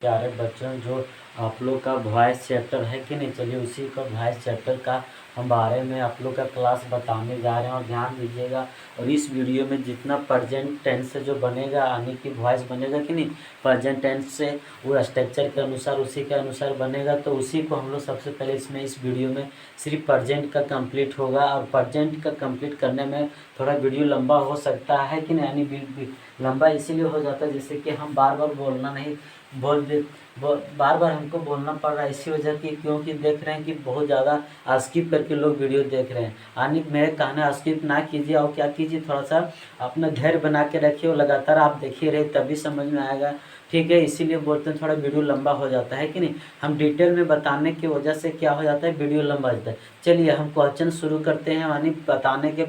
प्यारे बच्चों, जो आप लोग का वॉइस चैप्टर है कि नहीं, चलिए उसी का वॉइस चैप्टर का हम बारे में आप लोग का क्लास बताने जा रहे हैं। और ध्यान दीजिएगा, और इस वीडियो में जितना प्रेजेंट टेंस से जो बनेगा यानी कि वॉइस बनेगा कि नहीं, प्रेजेंट टेंस से वो स्ट्रक्चर के अनुसार उसी के अनुसार बनेगा। तो उसी को हम लोग सबसे पहले इस वीडियो में सिर्फ प्रेजेंट का कंप्लीट होगा। और प्रेजेंट का कंप्लीट करने में थोड़ा वीडियो लंबा हो सकता है कि नहीं, यानी लंबा इसीलिए हो जाता है जैसे कि हम बार बार बोलना नहीं बार बार हमको बोलना पड़ रहा है इसी वजह की, क्योंकि देख रहे हैं कि बहुत ज़्यादा स्किप करके लोग वीडियो देख रहे हैं। यानी मेरे कहना स्किप ना कीजिए, और क्या कीजिए, थोड़ा सा अपना धैर्य बना के रखिए और लगातार आप देखिए रहे तभी समझ में आएगा। ठीक है, इसीलिए बोलते हैं थोड़ा वीडियो लंबा हो जाता है कि नहीं, हम डिटेल में बताने की वजह से क्या हो जाता है, वीडियो लंबा हो जाता है। चलिए हम क्वेश्चन शुरू करते हैं, यानी बताने के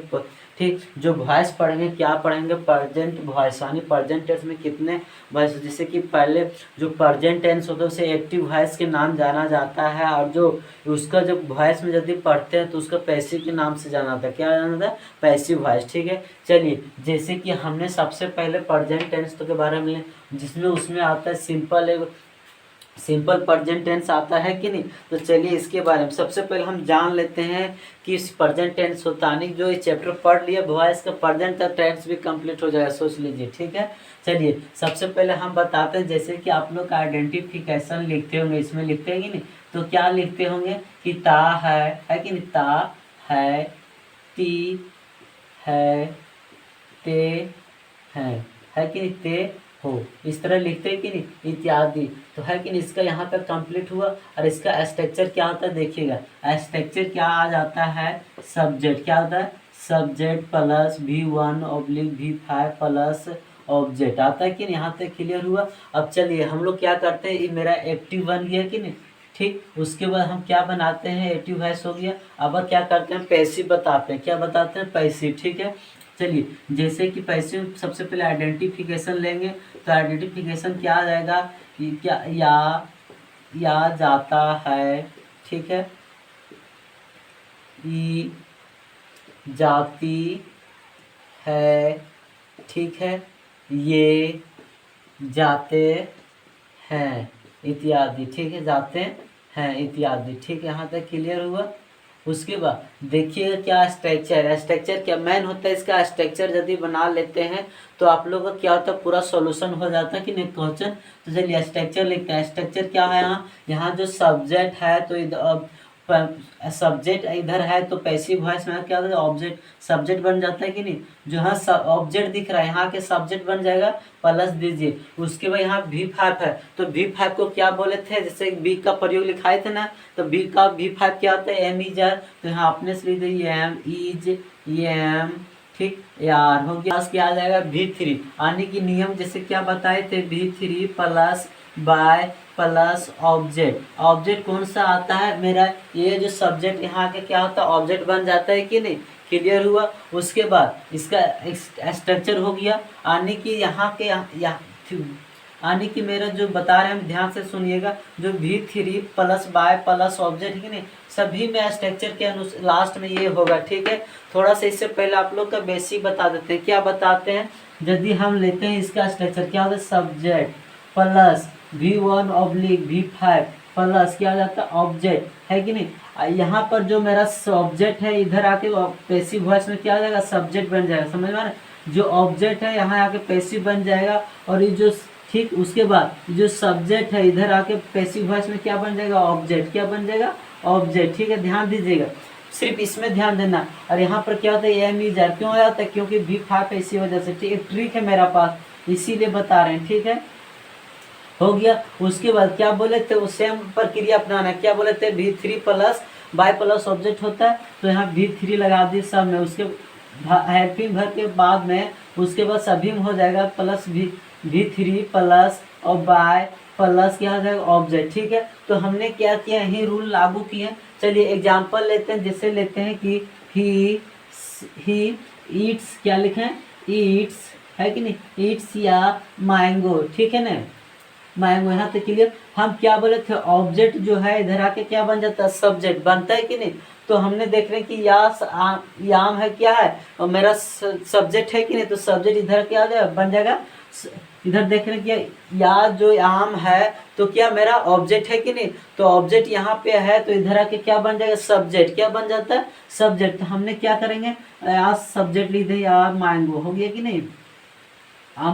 ठीक जो वॉइस पढ़ेंगे, क्या पढ़ेंगे, प्रेजेंट वॉइस, यानी प्रेजेंट टेंस में कितने वॉइस, जैसे कि पहले जो प्रेजेंट टेंस होता है उसे एक्टिव वॉइस के नाम जाना जाता है, और जो उसका जब वॉइस में यदि पढ़ते हैं तो उसका पैसिव के नाम से जाना जाता है। क्या जाना जाता है, पैसिव वॉइस। ठीक है, चलिए जैसे कि हमने सबसे पहले प्रेजेंट टेंस के बारे में जिसमें उसमें आता है सिंपल प्रेजेंट टेंस आता है कि नहीं। तो चलिए इसके बारे में सबसे पहले हम जान लेते हैं कि इस प्रेजेंट टेंस होता है, जो इस चैप्टर पढ़ लिया वॉइस का प्रेजेंट टेंस भी कंप्लीट हो जाएगा, सोच लीजिए। ठीक है, चलिए सबसे पहले हम बताते हैं, जैसे कि आप लोग का आइडेंटिफिकेशन लिखते होंगे, इसमें लिखते हैं कि नहीं, तो क्या लिखते होंगे कि ता है कि नहीं, ता है, ती है, ते है कि नहीं, ते हो, इस तरह लिखते हैं कि नहीं, इत्यादि। तो है कि नहीं, इसका यहाँ तक कंप्लीट हुआ। और इसका स्ट्रक्चर क्या होता है, देखिएगा स्ट्रक्चर क्या आ जाता है, सब्जेक्ट क्या होता है, subject plus V1/V5 plus object आता है कि नहीं, यहाँ तक क्लियर हुआ। अब चलिए हम लोग क्या करते हैं, ये मेरा एक्टिव बन गया कि नहीं, ठीक, उसके बाद हम क्या बनाते हैं, एक्टिव वॉइस हो गया। अब क्या करते हैं, पैसिव बताते हैं, क्या बताते हैं, पैसिव। ठीक है, चलिए जैसे कि पैसिव सबसे पहले आइडेंटिफिकेशन लेंगे, तो आइडेंटिफिकेशन क्या आ जाएगा, क्या या जाता है, ठीक है, ई जाती है, ठीक है, ये जाते हैं इत्यादि। ठीक है, जाते हैं इत्यादि। ठीक है, यहाँ तक क्लियर हुआ। उसके बाद देखिएगा क्या स्ट्रक्चर है, स्ट्रक्चर क्या मेन होता है, इसका स्ट्रक्चर यदि बना लेते हैं तो आप लोग का क्या होता है, पूरा सॉल्यूशन हो जाता है कि नहीं क्वेश्चन। तो चलिए स्ट्रक्चर लिखते हैं, स्ट्रक्चर क्या है, यहाँ जो सब्जेक्ट है तो सब्जेक्ट इधर है तो पैसिव वॉइस में क्या होता है, ऑब्जेक्ट सब्जेक्ट बन जाता है कि नहीं, जो यहाँ ऑब्जेक्ट दिख रहा है यहाँ के सब्जेक्ट बन जाएगा, प्लस दीजिए। उसके बाद यहाँ V5 है, तो V5 को क्या बोले थे, जैसे बी का प्रयोग लिखाए थे ना, तो V5 क्या होता है, एम इज आर, तो यहाँ अपने से लिख दीजिए एम इज एम, ठीक यार हो गया। क्या आ जाएगा, V3, आने की नियम जैसे क्या बताए थे, V3 plus by plus object. Object कौन सा आता है मेरा, ये जो सब्जेक्ट यहाँ के क्या होता है, ऑब्जेक्ट बन जाता है कि नहीं, क्लियर हुआ। उसके बाद इसका स्ट्रक्चर हो गया, आने की यहाँ के आने की मेरा जो बता रहे हैं ध्यान से सुनिएगा, जो V3 plus by plus object, नहीं सभी में स्ट्रक्चर के अनुसार लास्ट में ये होगा। ठीक है, थोड़ा सा इससे पहले आप लोग का बेसिक बता देते हैं, क्या बताते हैं, यदि हम लेते हैं इसका स्ट्रक्चर क्या होता है, सब्जेक्ट प्लस V1/V5 प्लस क्या हो जाता है, ऑब्जेक्ट है कि नहीं। यहाँ पर जो मेरा सब्जेक्ट है इधर आके पैसिव वॉइस में क्या हो जाएगा, सब्जेक्ट बन जाएगा, समझ में, जो ऑब्जेक्ट है यहाँ आके पैसिव बन जाएगा। और ये जो ठीक उसके बाद जो सब्जेक्ट है इधर आके पैसिव वॉइस में क्या बन जाएगा, ऑब्जेक्ट, क्या बन जाएगा, ऑब्जेक्ट। ठीक है, ध्यान दीजिएगा, सिर्फ इसमें ध्यान देना। और यहाँ पर क्या होता है, एम इज आर क्यों आ जाता है, क्योंकि V5 इसी वजह से। ठीक है, ट्रिक है मेरा पास, इसीलिए बता रहे हैं। ठीक है, हो गया। उसके बाद क्या बोले थे, वो सेम प्रक्रिया अपनाना है, क्या बोले थे, V3 plus by plus object होता है, तो यहाँ V3 लगा दी सब में, उसके हेल्पिंग भर के बाद में उसके बाद सभी में हो जाएगा प्लस V3 प्लस और बाय प्लस क्या हो जाएगा, ऑब्जेक्ट। ठीक है, तो हमने क्या किया, यही रूल लागू किए। चलिए एग्जाम्पल लेते हैं, जैसे लेते हैं कि ही ईट्स, क्या लिखें, ईट्स है कि नहीं, ईट्स या मैंगो। ठीक है ना, मैंगो, यहाँ तक क्लियर। हम क्या बोले थे, ऑब्जेक्ट जो है इधर आके क्या बन जाता है, सब्जेक्ट बनता है कि नहीं। तो हमने देख रहे हैं कि याम है क्या है, और मेरा सब्जेक्ट है कि नहीं, तो सब्जेक्ट इधर क्या बन जाएगा, इधर देख रहे हैं कि या जो आम है तो क्या मेरा ऑब्जेक्ट है कि नहीं, तो ऑब्जेक्ट यहाँ पे है तो इधर आके क्या बन जाएगा, सब्जेक्ट। क्या बन जाता है, सब्जेक्ट। तो हमने क्या करेंगे, या सब्जेक्ट लिख दे, या मैंगो हो गया कि नहीं,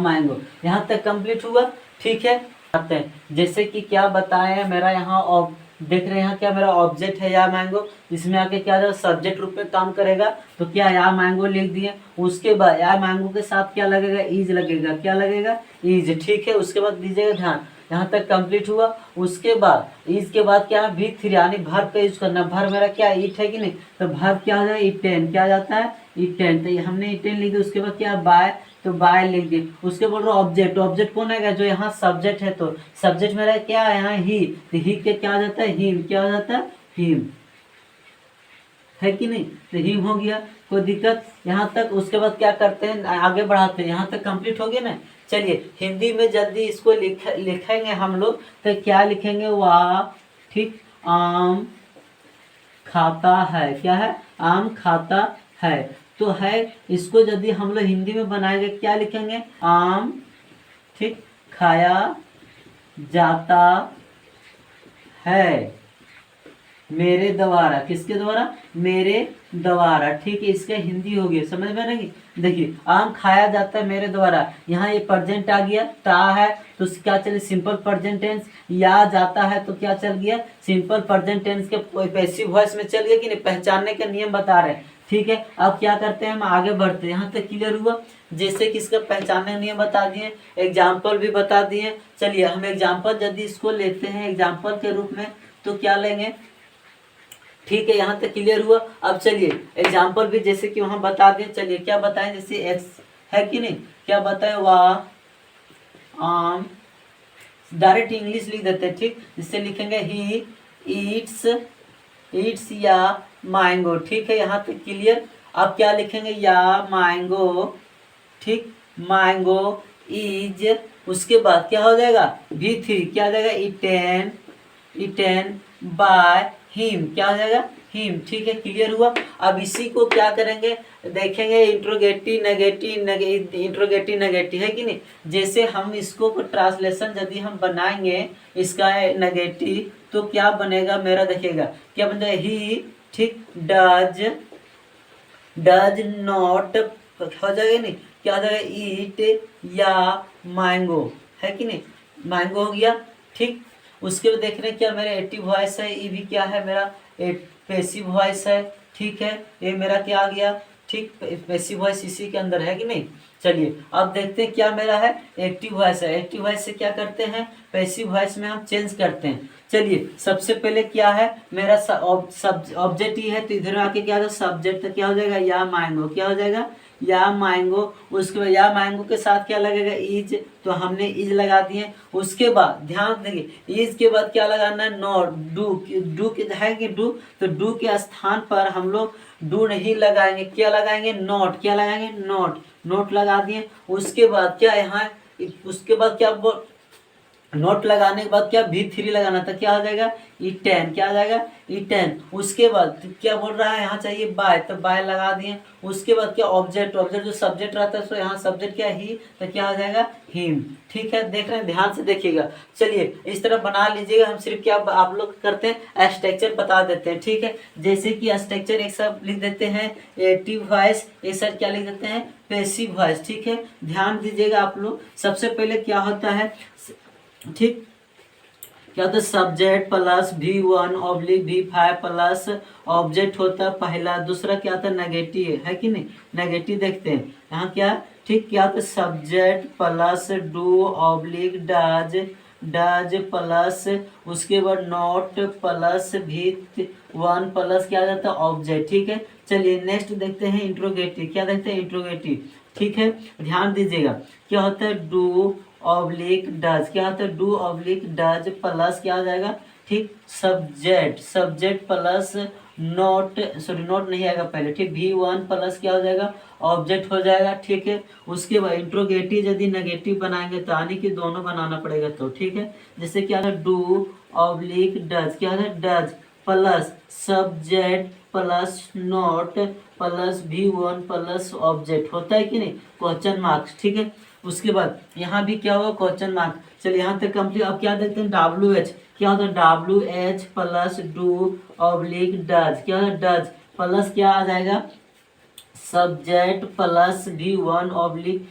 मैंगो। यहाँ तक कंप्लीट हुआ, ठीक है। आते हैं जैसे कि क्या बताए हैं, मेरा यहाँ देख रहे हैं यहाँ क्या मेरा ऑब्जेक्ट है या मैंगो, इसमें आके क्या जाएगा, सब्जेक्ट रूप में काम करेगा। तो क्या या मैंगो लिख दिए, उसके बाद या मैंगो के साथ क्या लगेगा, इज लगेगा। क्या लगेगा, इज, ठीक है। उसके बाद दीजिएगा ध्यान, यहाँ तक कंप्लीट हुआ। उसके बाद इज के बाद क्या है, भी थ्री यानी भर्ब का यूज करना। भर्ब मेरा क्या इट है कि नहीं, तो भर्ब क्या हो जाएगा, इटेन। क्या जाता है, इटेन। तो हमने इटेन लिख दिया। उसके बाद क्या, बाय, तो बाय लिख दिए। उसके बोल रहा ऑब्जेक्ट, ऑब्जेक्ट कौन आएगा, जो यहाँ सब्जेक्ट है। तो सब्जेक्ट मेरा क्या है यहाँ, ही। तो ही के क्या हो जाता है, हिम। क्या हो जाता है, हिम, है कि नहीं। तो हिम हो गया, कोई दिक्कत यहाँ तक। उसके बाद क्या करते हैं, आगे बढ़ाते हैं। यहाँ तक कंप्लीट हो गया ना। चलिए हिंदी में जल्दी इसको लिखेंगे हम लोग, तो क्या लिखेंगे, वाह, ठीक, आम खाता है। क्या है, आम खाता है। तो है, इसको यदि हम लोग हिंदी में बनाएंगे क्या लिखेंगे, आम, ठीक, खाया जाता है मेरे द्वारा। किसके द्वारा, मेरे द्वारा, ठीक है। इसका हिंदी हो गया, समझ में नहीं। देखिए आम खाया जाता है मेरे द्वारा, यहाँ ये प्रेजेंट आ गया, ता है तो क्या चले, सिंपल प्रेजेंट टेंस। या जाता है तो क्या चल गया, सिंपल प्रेजेंट टेंस के पैसिव वॉइस में चल गया कि नहीं। पहचानने का नियम बता रहे हैं, ठीक है। अब क्या करते हैं, हम आगे बढ़ते हैं। यहाँ तक क्लियर हुआ। जैसे कि इसका पहचानने का नियम बता दिए, एग्जाम्पल भी बता दिए। चलिए हम एग्जाम्पल यदि इसको लेते हैं एग्जाम्पल के रूप में, तो क्या लेंगे, ठीक है। यहाँ तक क्लियर हुआ। अब चलिए एग्जाम्पल भी जैसे कि वहां बता दें। चलिए क्या बताएं, जैसे एक्स है कि नहीं, क्या बताएं, वाह, आम, डायरेक्ट इंग्लिश लिख देते हैं, ठीक। जिससे लिखेंगे ही ईट्स, ईट्स या मैंगो, ठीक है। यहाँ तक क्लियर। अब क्या लिखेंगे, या मैंगो, ठीक, मैंगो इज। उसके बाद क्या हो जाएगा, भी थ्री, क्या हो जाएगा, इटेन, इटेन बाय हिम। क्या हो जाएगा, हिम, ठीक है। क्लियर हुआ। अब इसी को क्या करेंगे, देखेंगे इंट्रोगेटिव नेगेटिव, इंट्रोगेटिव नेगेटिव, है कि नहीं। जैसे हम इसको ट्रांसलेशन यदि हम बनाएंगे इसका नेगेटिव, तो क्या बनेगा मेरा, देखिएगा क्या बन जाएगा, ही, ठीक, डज, डज नॉट, हो जाएगा नहीं, क्या हो जाएगा, ईट या मैंगो, है कि नहीं, मैंगो हो गया, ठीक। उसके बाद देख रहे हैं क्या मेरा एक्टिव वॉइस है, ये भी क्या है मेरा पैसिव वॉइस है, ठीक है। ये मेरा क्या आ गया, ठीक, पैसिव वॉइस इसी के अंदर है कि नहीं। चलिए अब देखते हैं क्या मेरा है, एक्टिव वॉइस है। एक्टिव वॉइस से क्या करते हैं, पैसिव वॉइस में हम चेंज करते हैं। चलिए सबसे पहले क्या है मेरा ऑब्जेक्ट ही है, तो इधर आके क्या होगा, सब्जेक्ट, तो क्या हो जाएगा, या मैंगो। क्या हो जाएगा, या मैंगो। उसके बाद या मैंगो के साथ क्या लगेगा, इज, तो हमने इज लगा दिए। उसके बाद ध्यान देंगे, इज के बाद क्या लगाना है, नॉट, डू, डू के है कि डू, तो डू के स्थान पर हम लोग डू नहीं लगाएंगे, क्या लगाएंगे, नॉट। क्या लगाएंगे, नॉट, नोट लगा दिए। उसके बाद क्या यहाँ, उसके बाद क्या नोट लगाने के बाद क्या भी थ्री लगाना था, क्या हो जाएगा, ई टेन। क्या हो जाएगा, ई टेन। उसके बाद क्या बोल रहा है, यहाँ चाहिए बाय, तो बाय लगा दिए। उसके बाद क्या ऑब्जेक्ट, ऑब्जेक्ट जो सब्जेक्ट रहता है, तो यहाँ सब्जेक्ट क्या ही, तो क्या हो जाएगा, हिम, ठीक है। देख रहे हैं, ध्यान से देखिएगा। चलिए इस तरह बना लीजिएगा। हम सिर्फ क्या आप लोग करते हैं, स्ट्रक्चर बता देते हैं, ठीक है। जैसे कि स्ट्रक्चर एक सब लिख देते हैं एक्टिव वॉइस, एक साइड क्या लिख देते हैं, पैसिव वॉइस, ठीक है। ध्यान दीजिएगा आप लोग। सबसे पहले क्या होता है, ठीक, क्या होता है, subject plus V1/V5 plus object होता है पहला। दूसरा क्या होता है, नेगेटिव, है कि नहीं। नेगेटिव देखते हैं यहाँ क्या, ठीक, क्या होता है, सब्जेक्ट प्लस डू/डज, डज प्लस उसके बाद नॉट प्लस V1 प्लस क्या जाता है, ऑब्जेक्ट, ठीक है। चलिए नेक्स्ट देखते हैं इंट्रोगेटिव। क्या देखते हैं, इंट्रोगेटिव, ठीक है। ध्यान दीजिएगा क्या होता है, डू ऑब्लिक डज। क्या होता है, डू ऑब्लिक डज प्लस क्या हो जाएगा, ठीक, subject, subject plus note, sorry note नहीं आएगा पहले, ठीक, V1 प्लस क्या हो जाएगा, ऑब्जेक्ट हो जाएगा, ठीक है। उसके बाद इंट्रोगेटिव यदि नेगेटिव बनाएंगे तो यानी कि दोनों बनाना पड़ेगा, तो ठीक है। जैसे क्या है, डू ऑब्लिक डज, क्या है, does plus subject plus not plus V1 plus object, होता है कि नहीं, क्वेश्चन मार्क्स, ठीक है। उसके बाद यहाँ भी क्या होगा क्वेश्चन मार्क। चलिए यहाँ तक कंप्लीट। अब क्या देखते हैं डब्ल्यू एच क्या होता है, W H plus do oblique does, क्या होता है डज प्लस क्या आ जाएगा सब्जेक्ट प्लस V1 ऑब्लिक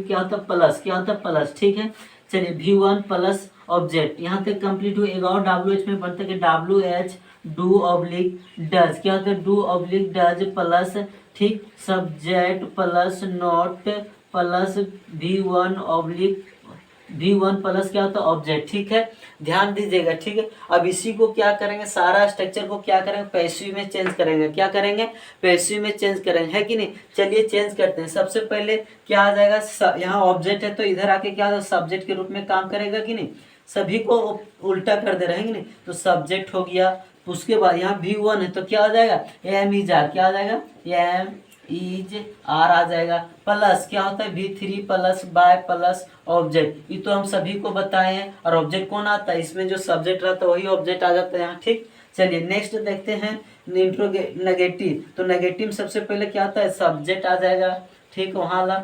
क्या होता है प्लस, क्या होता है प्लस, ठीक है। चलिए V1 प्लस ऑब्जेक्ट यहाँ तक कंप्लीट हुआ। एक और डब्ल्यू एच में बनता है कि W H do oblique does, क्या होता है डू ऑब्लिक डज प्लस ठीक subject plus not plus V1 plus क्या होता है ऑब्जेक्ट, ठीक है। ध्यान दीजिएगा, ठीक है। अब इसी को क्या करेंगे, सारा स्ट्रक्चर को क्या करेंगे पैसिव में चेंज करेंगे, क्या करेंगे पैसिव में चेंज करेंगे, है कि नहीं। चलिए चेंज करते हैं। सबसे पहले क्या आ जाएगा, यहाँ ऑब्जेक्ट है तो इधर आके क्या सब्जेक्ट के रूप में काम करेगा कि नहीं, सभी को उल्टा कर दे रहे हैं कि नहीं, तो सब्जेक्ट हो गया। उसके बाद यहाँ V1 है तो क्या आ जाएगा एम इज आर, क्या आ जाएगा एम इज आर आ जाएगा। प्लस क्या होता है V3 plus by plus object, ये तो हम सभी को बताए हैं। और ऑब्जेक्ट कौन आता है, इसमें जो सब्जेक्ट रहता है वही ऑब्जेक्ट आ जाता है यहाँ, ठीक। चलिए नेक्स्ट देखते हैं नेगेटिव। तो नेगेटिव सबसे पहले क्या आता है सब्जेक्ट आ जाएगा, ठीक वहाँ ला।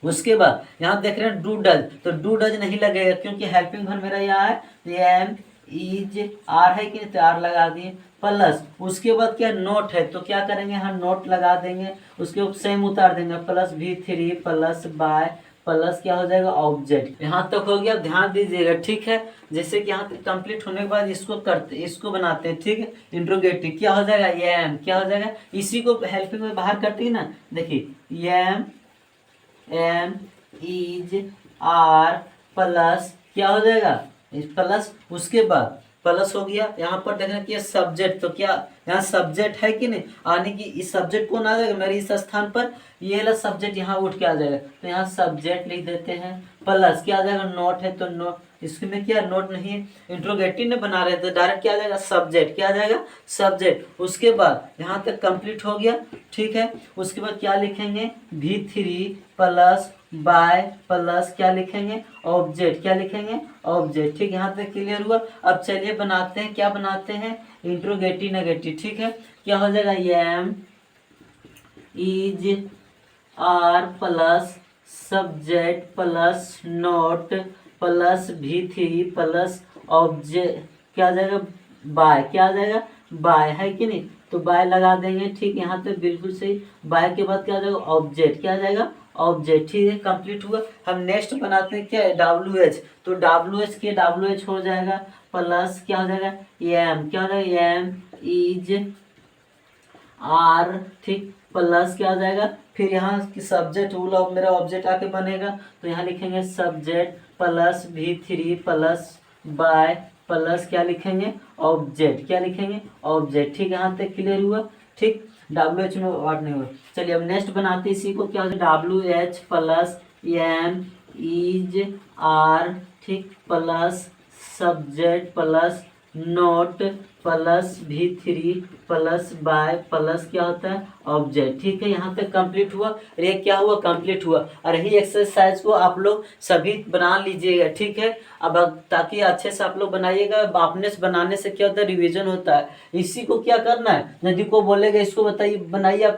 उसके बाद यहाँ देख रहे हैं डू डज, तो डू डज नहीं लगेगा क्योंकि हेल्पिंग वर्ब मेरा यहाँ है एम इज आर है कि तो आर लगा दिए। प्लस उसके बाद क्या नोट है तो क्या करेंगे यहाँ नोट लगा देंगे, उसके ऊपर सेम उतार देंगे plus V3 plus by plus क्या हो जाएगा ऑब्जेक्ट। यहाँ तक हो गया, ध्यान दीजिएगा, ठीक है। जैसे कि यहाँ तक कंप्लीट होने के बाद इसको बनाते हैं, ठीक है। इंट्रोगेटिव क्या हो जाएगा एम, क्या हो जाएगा इसी को हेल्पिंग में बाहर करते हैं ना, देखिए एम इज आर प्लस क्या हो जाएगा प्लस। उसके बाद प्लस हो गया। यहाँ पर देखना कि सब्जेक्ट, तो क्या यहाँ सब्जेक्ट है कि नहीं, आने की इस सब्जेक्ट कौन आ जाएगा मेरे इस स्थान पर, ये वाला सब्जेक्ट यहाँ उठ के आ जाएगा, तो यहाँ सब्जेक्ट लिख देते हैं। प्लस क्या आ जाएगा नोट है तो नोट, इसमें क्या नोट नहीं है, इंट्रोगेटिव ने बना रहे थे डायरेक्ट क्या आ जाएगा सब्जेक्ट, क्या आ जाएगा सब्जेक्ट। उसके बाद यहाँ तक कंप्लीट हो गया, ठीक है। उसके बाद क्या लिखेंगे V3 प्लस बाय प्लस क्या लिखेंगे ऑब्जेक्ट, क्या लिखेंगे ऑब्जेक्ट, ठीक। यहाँ तक क्लियर हुआ। अब चलिए बनाते हैं, क्या बनाते हैं इंट्रोगेटिव नेगेटिव, ठीक है। क्या हो जाएगा am is are plus subject plus not plus V3 plus object क्या आ जाएगा बाय, क्या आ जाएगा बाय, है कि नहीं, तो बाय लगा देंगे, ठीक। यहाँ तक बिल्कुल सही। बाय के बाद क्या आ जाएगा ऑब्जेक्ट, क्या आ जाएगा ऑब्जेक्ट, ठीक है। कंप्लीट हुआ। हम नेक्स्ट बनाते हैं क्या है WH, तो WH के WH हो जाएगा प्लस क्या हो जाएगा एम, क्या हो जाएगा एम इज आर, ठीक। प्लस क्या आ जाएगा फिर यहाँ की सब्जेक्ट वो मेरा ऑब्जेक्ट आके बनेगा, तो यहाँ लिखेंगे subject plus V3 plus by plus क्या लिखेंगे ऑब्जेक्ट, क्या लिखेंगे ऑब्जेक्ट, ठीक। यहाँ तक क्लियर हुआ, ठीक। WH में वर्ड नहीं हुआ। चलिए अब नेक्स्ट बनाते इसी को, क्या होगा WH plus M is are, ठीक। Plus subject plus not plus V3 plus by plus क्या होता है ऑब्जेक्ट, ठीक है। यहाँ तक कंप्लीट हुआ। और ये क्या हुआ कंप्लीट हुआ। और यही एक्सरसाइज को आप लोग सभी बना लीजिएगा, ठीक है। अब ताकि अच्छे से आप लोग बनाइएगा। अपने से बनाने से क्या होता है रिवीजन होता है। इसी को क्या करना है, यदि को बोलेगा इसको बताइए बनाइए आप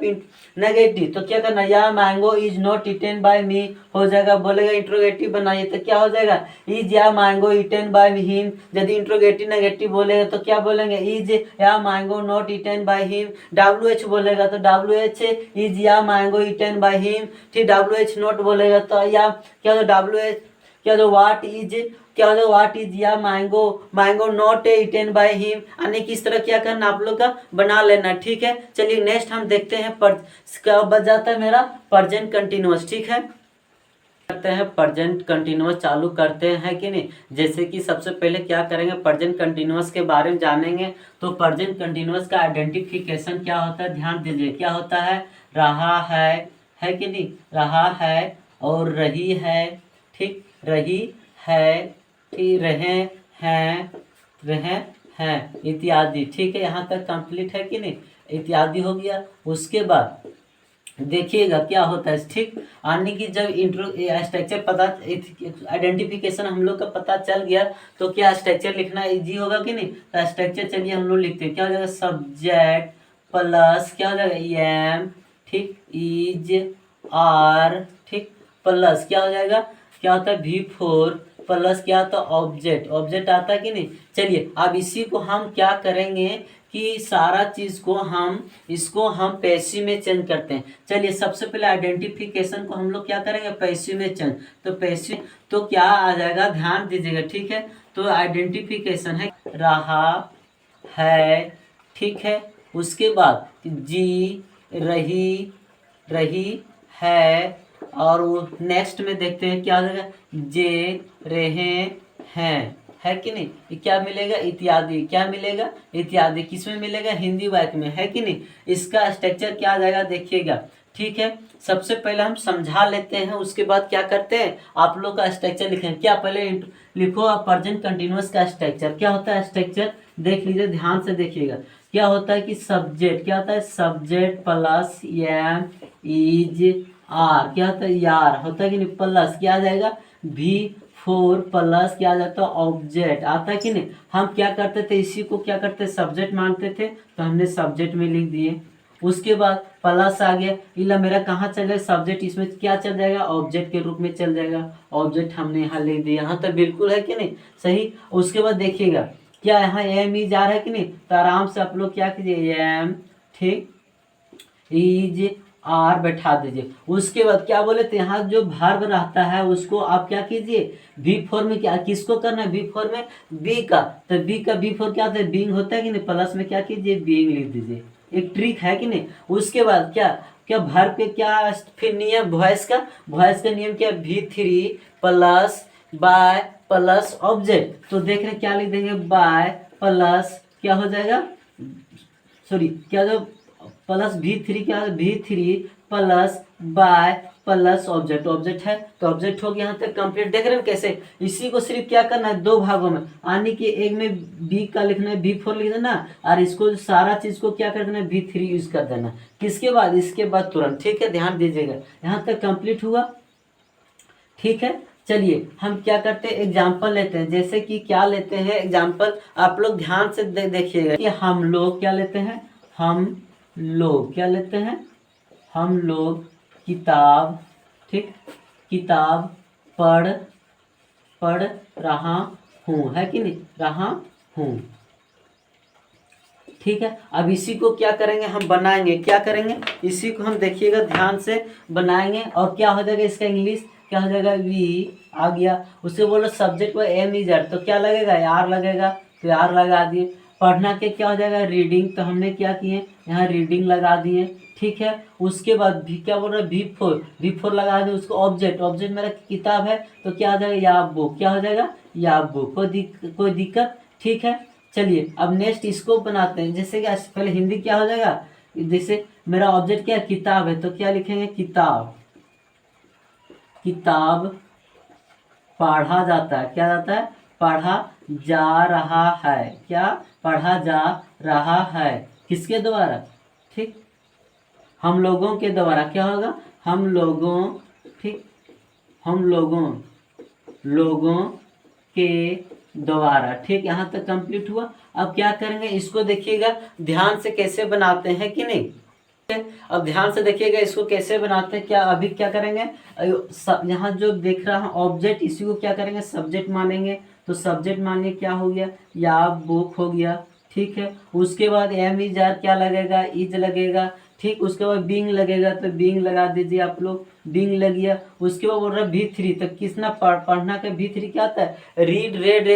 नेगेटिव, तो क्या करना है या mango is not eaten by me हो जाएगा। बोलेगा इंट्रोगेटिव बनाइए तो क्या हो जाएगा इज या मैंगो इटेन बाय हिम। यदि इंट्रोगेटिव नेगेटिव बोलेगा तो क्या बोलेंगे इज या mango not eaten by him. WH बोलेगा तो WH इज या मैंगो इटेन बाय हिम, ठीक। WH नॉट बोलेगा तो या क्या WH क्या जो व्हाट इज क्या हो व्हाट इज या mango not eaten by him. यानी कि इस तरह क्या करना आप लोग का बना लेना, ठीक है। चलिए नेक्स्ट हम देखते हैं क्या बच जाता है मेरा प्रेजेंट कंटिन्यूअस, ठीक है। करते हैं प्रेजेंट कंटिन्यूअस चालू करते हैं कि नहीं। जैसे कि सबसे पहले क्या करेंगे प्रेजेंट कंटिन्यूअस के बारे में जानेंगे। तो प्रेजेंट कंटिन्यूअस का आइडेंटिफिकेशन क्या होता है ध्यान दीजिए। क्या होता है रहा है कि नहीं, रहा है और रही है, ठीक। रही है, ठीक। रहे हैं इत्यादि, ठीक है। यहाँ तक कंप्लीट है कि नहीं, इत्यादि हो गया। उसके बाद देखिएगा क्या होता है, ठीक। आने की जब स्ट्रक्चर पता आइडेंटिफिकेशन हम लोग का पता चल गया तो क्या स्ट्रक्चर लिखना इजी होगा कि नहीं। तो स्ट्रक्चर चलिए हम लोग लिखते हैं। क्या हो जाएगा सब्जेक्ट प्लस क्या हो जाएगा एम ठीक, इज आर, ठीक, प्लस क्या हो जाएगा, क्या होता है V4 प्लस क्या होता है ऑब्जेक्ट, ऑब्जेक्ट आता है कि नहीं। चलिए अब इसी को हम क्या करेंगे कि सारा चीज को हम इसको हम पैसिव में चेंज करते हैं। चलिए सबसे पहले आइडेंटिफिकेशन को हम लोग क्या करेंगे, पैसिव में चेंज। तो पैसिव तो क्या आ जाएगा, ध्यान दीजिएगा, ठीक है। तो आइडेंटिफिकेशन है रहा है, ठीक है। उसके बाद जी रही, रही है, और वो नेक्स्ट में देखते हैं क्या हो जाएगा, जे रहे हैं, है कि नहीं। ये क्या मिलेगा, इत्यादि, क्या मिलेगा, इत्यादि। किसमें मिलेगा, हिंदी वाक्य में, है कि नहीं। इसका स्ट्रक्चर क्या आ जाएगा देखिएगा, ठीक है। सबसे पहले हम समझा लेते हैं, उसके बाद क्या करते हैं, आप लोग का स्ट्रक्चर लिखें। क्या पहले लिखो प्रेजेंट कंटिन्यूअस का स्ट्रक्चर। क्या होता है स्ट्रक्चर, देख लीजिए, ध्यान से देखिएगा। क्या होता है कि सब्जेक्ट, क्या होता है subject plus M is are, क्या होता है यार, होता है कि नहीं, प्लस क्या आ जाएगा V4 प्लस क्या आ जाता है ऑब्जेक्ट, आता है कि नहीं। हम क्या करते थे, इसी को क्या करते सब्जेक्ट मानते थे, तो हमने सब्जेक्ट में लिख दिए। उसके बाद प्लस आ गया, इला मेरा कहाँ चल जाएगा सब्जेक्ट, इसमें क्या चल जाएगा ऑब्जेक्ट के रूप में चल जाएगा, ऑब्जेक्ट हमने यहाँ लिख दिया। यहाँ तक बिल्कुल है कि नहीं, सही। उसके बाद देखिएगा क्या यहाँ एम इज आर है कि नहीं, तो आराम से आप लोग क्या कीजिए एम, ठीक, इज आर बैठा दीजिए। उसके बाद क्या बोले थे, यहाँ जो वर्ब रहता है उसको आप क्या कीजिए V4 में, क्या किसको करना है V4 में, बी का। तो बी का V4 क्या होता है बीइंग होता है कि नहीं, प्लस में क्या कीजिए बीइंग लिख दीजिए। एक ट्रिक है कि नहीं। उसके बाद क्या क्या वर्ब पे क्या फिर नियम, वॉइस का नियम क्या, V3 plus by plus object. तो देख रहे क्या लिख देंगे, बाय प्लस क्या हो जाएगा, सॉरी क्या जो प्लस V3, क्या V3 plus by plus object, object है तो ऑब्जेक्ट हो गया। यहाँ तक कंप्लीट। देख रहे हैं कैसे, इसी को सिर्फ क्या करना है दो भागों में, यानी कि एक में बी का लिखना है V4 लिख देना, और इसको सारा चीज को क्या कर देना V3 यूज कर देना। किसके बाद, इसके बाद तुरंत, ठीक है, ध्यान दीजिएगा। यहाँ तक कंप्लीट हुआ, ठीक है। चलिए हम क्या करते हैं एग्जाम्पल लेते हैं, जैसे कि क्या लेते हैं एग्जाम्पल, आप लोग ध्यान से देखिएगा कि हम लोग क्या लेते हैं, हम लोग क्या लेते हैं, हम लोग किताब, ठीक, किताब पढ़ पढ़ रहा हूँ, है कि नहीं, रहा हूँ, ठीक है। अब इसी को क्या करेंगे हम बनाएंगे, क्या करेंगे इसी को हम देखिएगा ध्यान से बनाएंगे, और क्या हो जाएगा इसका इंग्लिश, क्या हो जाएगा वी आ गया। उससे बोलो सब्जेक्ट में एम इज आर, तो क्या लगेगा यार लगेगा, तो यार लगा दिए। पढ़ना के क्या हो जाएगा रीडिंग, तो हमने क्या किए यहाँ रीडिंग लगा दिए, ठीक है। उसके बाद भी क्या बोल रहा है V4 लगा दिए। उसको ऑब्जेक्ट, ऑब्जेक्ट मेरा किताब है तो क्या हो जाएगा या बुक, क्या हो जाएगा या बुक, कोई दिक्कत, ठीक है। चलिए अब नेक्स्ट इसको बनाते हैं, जैसे कि पहले हिंदी क्या हो जाएगा, जैसे मेरा ऑब्जेक्ट क्या है किताब है, तो क्या लिखेंगे किताब, किताब पढ़ा जाता है, क्या जाता है पढ़ा जा रहा है, क्या पढ़ा जा रहा है, किसके द्वारा, ठीक, हम लोगों के द्वारा। क्या होगा हम लोगों, ठीक, हम लोगों के द्वारा, ठीक। यहाँ तक कंप्लीट हुआ। अब क्या करेंगे इसको देखिएगा ध्यान से कैसे बनाते हैं कि नहीं। अब ध्यान से देखिएगा इसको कैसे बनाते हैं। क्या अभी क्या करेंगे, यहाँ जो देख रहा है ऑब्जेक्ट, इसी को क्या करेंगे सब्जेक्ट मानेंगे। तो सब्जेक्ट मानिए क्या हो गया या बुक हो गया, ठीक है। उसके बाद एम इज आर क्या लगेगा इज लगेगा, ठीक। उसके बाद बीइंग लगेगा तो बीइंग लगा दीजिए आप लोग, बीइंग लग गया। उसके बाद बोल रहा है V3, तो किसना पढ़ना का V3 क्या आता है रीड, रीड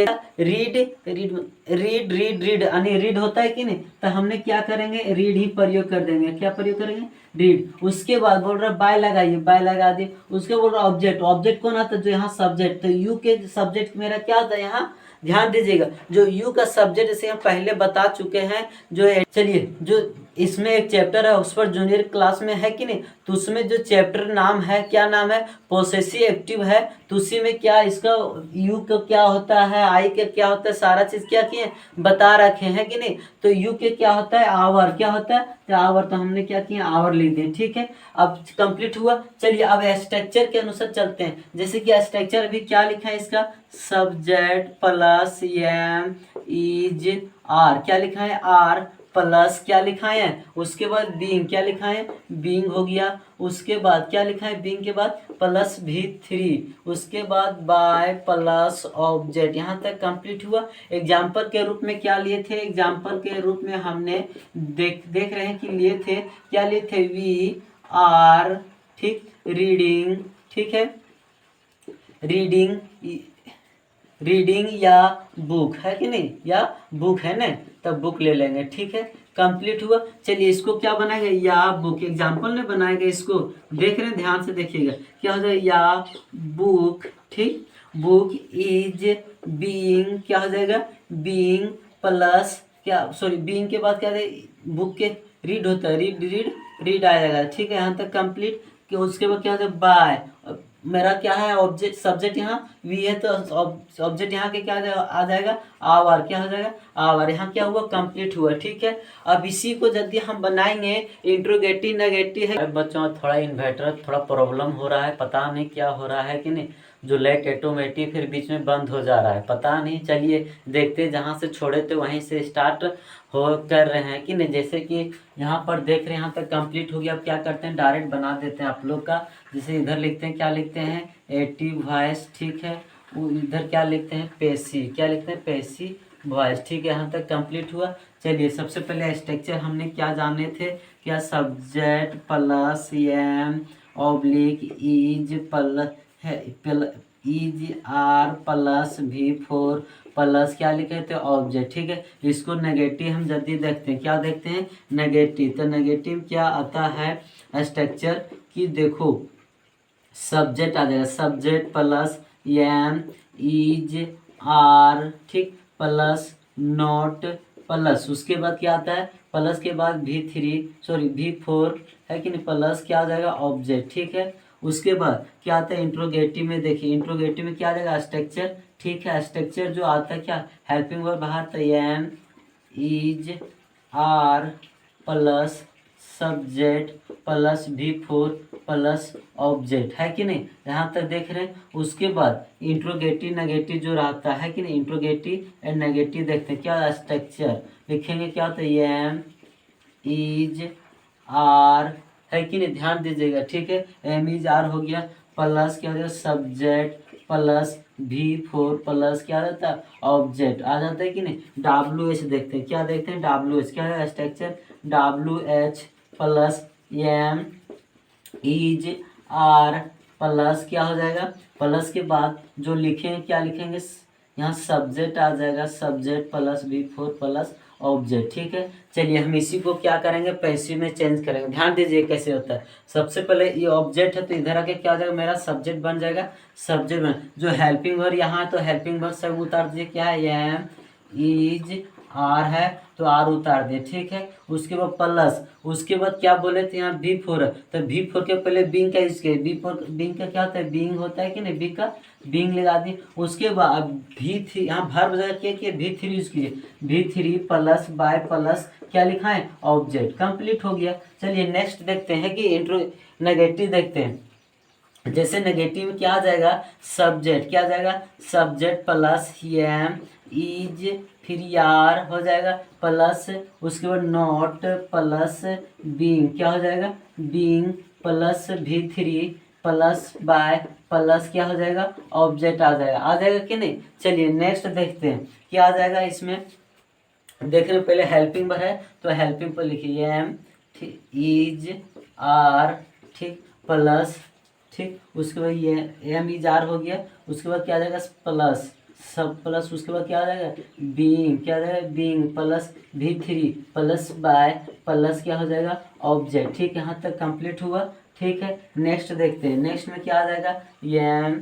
यानी रीड होता है कि नहीं, तो हमने क्या करेंगे रीड ही प्रयोग कर देंगे, क्या प्रयोग करेंगे रीड। उसके बाद बोल रहा है बाय लगाइए, बाय लगा दिए। उसके बोल रहा है ऑब्जेक्ट, ऑब्जेक्ट कौन आता है जो यहाँ सब्जेक्ट, तो यू के सब्जेक्ट मेरा क्या आता है यहाँ, ध्यान दीजिएगा जो यू का सब्जेक्ट जैसे हम पहले बता चुके हैं जो, चलिए जो इसमें एक चैप्टर है उस पर जूनियर क्लास में है कि नहीं, तो उसमें जो चैप्टर नाम है क्या नाम है पोसेसिव एक्टिव है, तो उसी में क्या इसका यू का क्या होता है आई का क्या होता है सारा चीज क्या किए बता रखे हैं कि नहीं। तो यू के क्या होता है आवर, क्या होता है तो आवर, तो हमने क्या किया आवर लिख दिए, ठीक है। अब कंप्लीट हुआ। चलिए अब स्ट्रक्चर के अनुसार चलते हैं, जैसे कि स्ट्रक्चर भी क्या लिखा है इसका subject plus M is are, क्या लिखा है आर प्लस क्या लिखा है, उसके बाद बीइंग क्या लिखा है, बीइंग हो गया। उसके बाद क्या लिखा है, बीइंग के बाद प्लस V3, उसके बाद बाय प्लस ऑब्जेक्ट। यहाँ तक कंप्लीट हुआ। एग्जाम्पल के रूप में क्या लिए थे, एग्जाम्पल के रूप में हमने देख रहे हैं कि लिए थे, क्या लिए थे, वी आर, ठीक, रीडिंग, ठीक है, रीडिंग या बुक है कि नहीं, या बुक है ना, तब बुक ले लेंगे, ठीक है। कंप्लीट हुआ। चलिए इसको क्या बनाएंगे, या बुक, एग्जाम्पल में बनाएंगे। इसको देख रहे हैं, ध्यान से देखिएगा क्या हो जाएगा, या बुक, ठीक, बुक इज बीइंग, क्या हो जाएगा, बीइंग प्लस क्या, सॉरी, बीइंग के बाद क्या है, बुक के रीड होता है, रीड आ जाएगा, ठीक है। यहाँ तक कंप्लीट। कि उसके बाद क्या होता है, बाय, मेरा क्या है ऑब्जेक्ट, सब्जेक्ट यहाँ वी है, तो ऑब्जेक्ट यहाँ के क्या आ जाएगा, आवर, क्या हो जाएगा, आवर। यहाँ क्या हुआ, कंप्लीट हुआ, ठीक है। अब इसी को यदि हम बनाएंगे, इंट्रोगेटिव नेगेटिव है। बच्चों थोड़ा इन्वर्टर थोड़ा प्रॉब्लम हो रहा है, पता नहीं क्या हो रहा है कि नहीं, जो लाइट ऑटोमेटिक फिर बीच में बंद हो जा रहा है, पता नहीं। चलिए देखते, जहाँ से छोड़े थे वहीं से स्टार्ट हो कर रहे हैं कि नहीं। जैसे कि यहाँ पर देख रहे हैं, यहाँ तक कंप्लीट हो गया। अब क्या करते हैं, डायरेक्ट बना देते हैं आप लोग का। जैसे इधर लिखते हैं, क्या लिखते हैं, एक्टिव वॉइस, ठीक है। वो इधर क्या लिखते हैं, पैसिव, क्या लिखते हैं, पैसिव वॉइस, ठीक है। यहाँ तक कंप्लीट हुआ। चलिए सबसे पहले स्ट्रक्चर हमने क्या जाने थे, क्या, subject plus m oblique is plus है, is are plus V4 plus क्या लिखे थे, ऑब्जेक्ट, ठीक है। इसको नेगेटिव हम जल्दी देखते हैं, क्या देखते हैं, नेगेटिव। तो नेगेटिव क्या आता है स्ट्रक्चर की, देखो सब्जेक्ट आ जाएगा, subject plus M is are, ठीक, प्लस नॉट प्लस, उसके बाद क्या आता है, प्लस के बाद V3, सॉरी V4 है कि नहीं, प्लस क्या आ जाएगा, ऑब्जेक्ट, ठीक है। उसके बाद क्या आता है, इंट्रोगेटिव में देखिए, इंट्रोगेटिव में क्या आ जाएगा, स्ट्रक्चर, ठीक है। स्ट्रक्चर जो आता है क्या, हेल्पिंग वर्ब बाहर, तो am is are plus subject plus V4 plus object, है कि नहीं, यहाँ तक देख रहे हैं। उसके बाद इंट्रोगेटिव नेगेटिव जो रहता है कि नहीं, इंट्रोगेटिव एंड नेगेटिव देखते हैं, क्या स्ट्रक्चर लिखेंगे, क्या होता है, एम इज आर, है कि नहीं, ध्यान दीजिएगा, ठीक है। एम इज आर हो गया, प्लस क्या हो जाएगा, सब्जेक्ट प्लस V4 प्लस क्या रहता है, ऑब्जेक्ट आ जाता है कि नहीं। WH देखते हैं, क्या देखते हैं, WH क्या है structure, WH plus M is are plus क्या हो जाएगा, प्लस के बाद जो लिखेंगे क्या लिखेंगे, यहाँ सब्जेक्ट आ जाएगा, subject plus V4 plus object, ठीक है। चलिए हम इसी को क्या करेंगे, पैसिव में चेंज करेंगे। ध्यान दीजिए कैसे होता है। सबसे पहले ये ऑब्जेक्ट है, तो इधर आके क्या हो जाएगा, मेरा सब्जेक्ट बन जाएगा, सब्जेक्ट बन, जो हेल्पिंग वर्ब यहाँ है तो हेल्पिंग वर्ब सब उतार दीजिए, क्या है, एम इज आर है तो आर उतार दिए, ठीक है। उसके बाद प्लस, उसके बाद क्या बोले थे, यहाँ V4 है, तो V4 के पहले बीइंग का यूज किया, बीइंग का क्या होता है, बीइंग होता है कि नहीं, बी का बीइंग लगा दी। उसके बाद V3, यहाँ वर्ब जगह क्या किया, V3 यूज कीजिए, V3 प्लस बाय प्लस क्या लिखा है, ऑब्जेक्ट, कंप्लीट हो गया। चलिए नेक्स्ट देखते हैं कि इंट्रो नेगेटिव देखते हैं। जैसे नेगेटिव में क्या आ जाएगा, सब्जेक्ट, क्या आ जाएगा, सब्जेक्ट प्लस एम इज, फिर यार हो जाएगा, प्लस उसके बाद नॉट प्लस बीइंग, क्या हो जाएगा, being plus V3 plus by plus क्या हो जाएगा, ऑब्जेक्ट आ जाएगा कि नहीं। चलिए नेक्स्ट देखते हैं क्या आ जाएगा इसमें। देखने पहले हेल्पिंग पर है, तो हेल्पिंग पर लिखिए एम इज आर, ठीक, प्लस, ठीक, उसके बाद ये एम इज आर हो गया। उसके बाद क्या आ जाएगा, प्लस, सब प्लस, उसके बाद क्या आ जाएगा, बीइंग, क्या आ जाएगा, being plus V3 plus by plus क्या हो जाएगा, ऑब्जेक्ट, ठीक है। यहाँ तक कंप्लीट हुआ, ठीक है। नेक्स्ट देखते हैं, नेक्स्ट में क्या आ जाएगा, am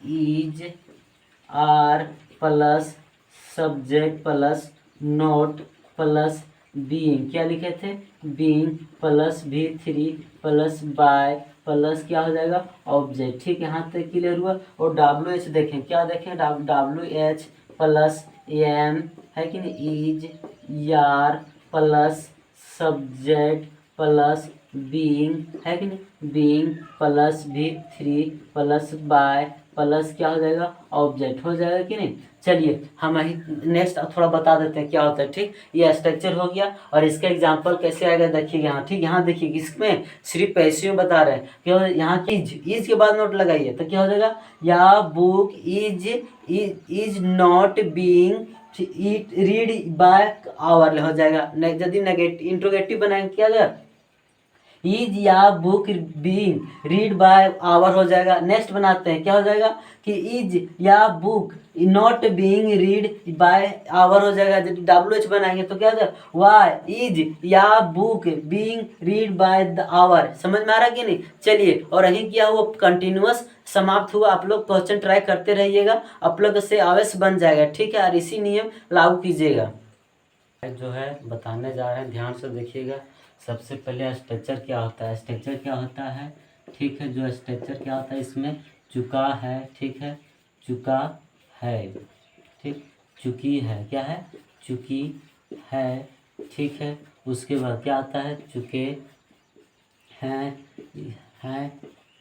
is are plus subject plus not plus being, क्या लिखे थे, being plus V3 plus by plus क्या हो जाएगा, ऑब्जेक्ट, ठीक है। यहाँ तक क्लियर हुआ। और WH देखें, क्या देखें, WH प्लस एम है कि नहीं, इज यार प्लस सब्जेक्ट प्लस बीइंग है कि नहीं, being plus V3 plus by plus क्या हो जाएगा, ऑब्जेक्ट हो जाएगा कि नहीं। चलिए हम नेक्स्ट थोड़ा बता देते हैं क्या होता है। ठीक, ये स्ट्रक्चर हो गया और इसका एग्जांपल कैसे आएगा देखिएगा यहाँ। ठीक, यहाँ देखिए इसमें सिर्फ पैसिव में बता रहे हैं कि यहाँ की इज के बाद नोट लगाइए तो क्या हो जाएगा, या book is not being read by our हो जाएगा। यदि नेगेटिव इंट्रोगेटिव बनाएंगे क्या जाएगा, इज या book being read by our हो जाएगा। नेक्स्ट बनाते हैं क्या हो जाएगा कि इज या book not being read by our हो जाएगा। जब WH बनाएंगे तो क्या हो जाएगा, वाई इज या book being read by the our. समझ में आ रहा है कि नहीं। चलिए, और यही किया वो कंटिन्यूअस समाप्त हुआ। आप लोग क्वेश्चन ट्राई करते रहिएगा, आप लोग से अवश्य बन जाएगा। ठीक है, और इसी नियम लागू कीजिएगा। जो है बताने जा रहे हैं, ध्यान से देखिएगा। सबसे पहले स्ट्रक्चर क्या होता है, स्ट्रक्चर क्या होता है। ठीक है, जो स्ट्रक्चर क्या होता है, इसमें चुका है, ठीक है, चुका है, ठीक, चुकी है, क्या है, चुकी है, ठीक है। उसके बाद क्या आता है, चुके हैं,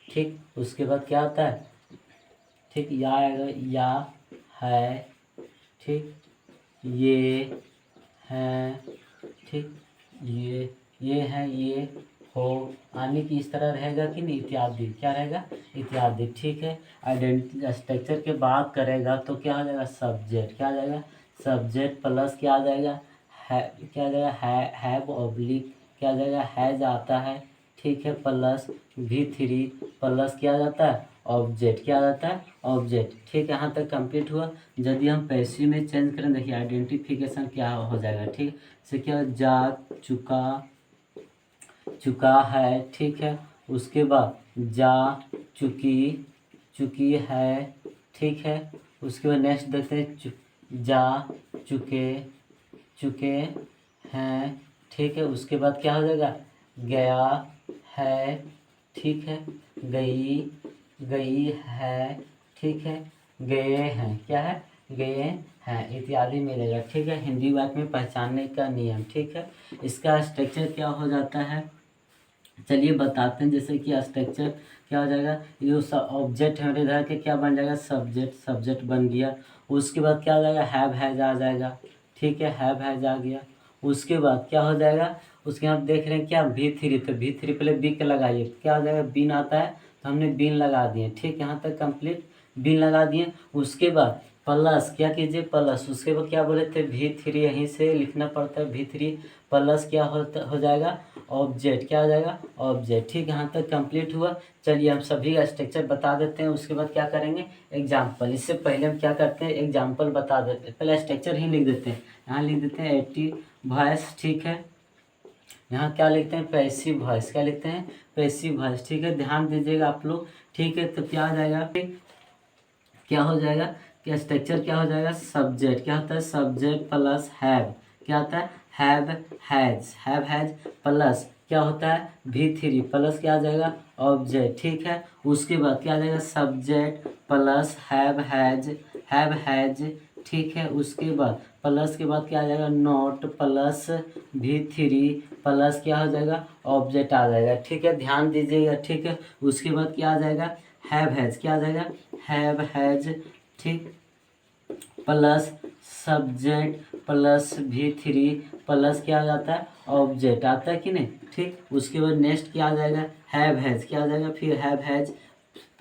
ठीक। उसके बाद क्या आता है, ठीक, या आएगा, या है, ठीक, ये हैं, ठीक, ये है, ये हो, आने की इस तरह रहेगा कि नहीं, इत्यादि। क्या रहेगा, इत्यादि। ठीक है, आइडेंटिटी स्ट्रक्चर के बाद करेगा तो क्या हो जाएगा, सब्जेक्ट। क्या आ जाएगा, सब्जेक्ट प्लस क्या आ जाएगा, है, क्या आ जाएगा, हैव ऑब्लिक, क्या आ जाएगा, हैज आता है, ठीक है, प्लस V3 प्लस क्या आ जाता है, ऑब्जेक्ट। क्या आ जाता है, ऑब्जेक्ट। ठीक है, यहाँ तक कंप्लीट हुआ। यदि हम पैसिव में चेंज करें, देखिए आइडेंटिफिकेशन क्या हो जाएगा। ठीक, से क्या, जा चुका है, ठीक है। उसके बाद जा चुकी है, ठीक है। उसके बाद नेक्स्ट देखते हैं, जा चुके हैं, ठीक है। उसके बाद क्या हो जाएगा, गया है, ठीक है, गई है, ठीक है, गए हैं, क्या है, गए हैं, इत्यादि मिलेगा। ठीक है, हिंदी वाक्य में पहचानने का नियम। ठीक है, इसका स्ट्रक्चर क्या हो जाता है, चलिए बताते हैं। जैसे कि स्ट्रक्चर क्या हो जाएगा, ये ऑब्जेक्ट है मेरे इधर के, क्या बन जाएगा, सब्जेक्ट बन गया। उसके बाद क्या हो जाएगा, हैव हैज आ जाएगा, ठीक है, हैव हैज आ गया। उसके बाद क्या हो जाएगा, उसके आप देख रहे हैं क्या, V3, तो V3 पहले बी के लगाइए, क्या हो जाएगा, बीन आता है तो हमने बीन लगा दिए। ठीक, यहाँ तक कंप्लीट, बीन लगा दिए। उसके बाद प्लस क्या कीजिए, प्लस, उसके बाद क्या बोले थे, V3 यहीं से लिखना पड़ता है। V3 प्लस क्या हो जाएगा, ऑब्जेक्ट। क्या हो जाएगा, ऑब्जेक्ट। ठीक, यहाँ तक कंप्लीट हुआ। चलिए हम सभी का स्ट्रक्चर बता देते हैं, उसके बाद क्या करेंगे, एग्जाम्पल। इससे पहले हम क्या करते हैं, एग्जाम्पल बता देते हैं, पहले स्ट्रक्चर ही लिख देते हैं। यहाँ लिख देते हैं एक्टिव वॉइस, ठीक है। यहाँ क्या लिखते हैं, पैसिव वॉइस। क्या लिखते हैं, पैसिव वॉइस। ठीक है, ध्यान दीजिएगा आप लोग। ठीक है, तो क्या हो जाएगा, क्या हो जाएगा, क्या स्ट्रक्चर क्या हो जाएगा, सब्जेक्ट। क्या होता है, सब्जेक्ट प्लस हैव। क्या होता है, हैव हैज प्लस क्या होता है, V3 प्लस क्या आ जाएगा, ऑब्जेक्ट। ठीक है, उसके बाद क्या आ जाएगा, सब्जेक्ट प्लस हैव हैज, ठीक है। उसके बाद प्लस के बाद क्या आ जाएगा, नोट प्लस V3 प्लस क्या हो जाएगा, ऑब्जेक्ट आ जाएगा। ठीक है, ध्यान दीजिएगा। ठीक है, उसके बाद क्या आ जाएगा, हैव हैज। क्या आ जाएगा, हैव हैज, ठीक, plus subject plus V3 plus क्या आ जाता है, ऑब्जेक्ट आता है कि नहीं। ठीक, उसके बाद नेक्स्ट क्या आ जाएगा, हैव हैज। क्या आ जाएगा, फिर हैव हैज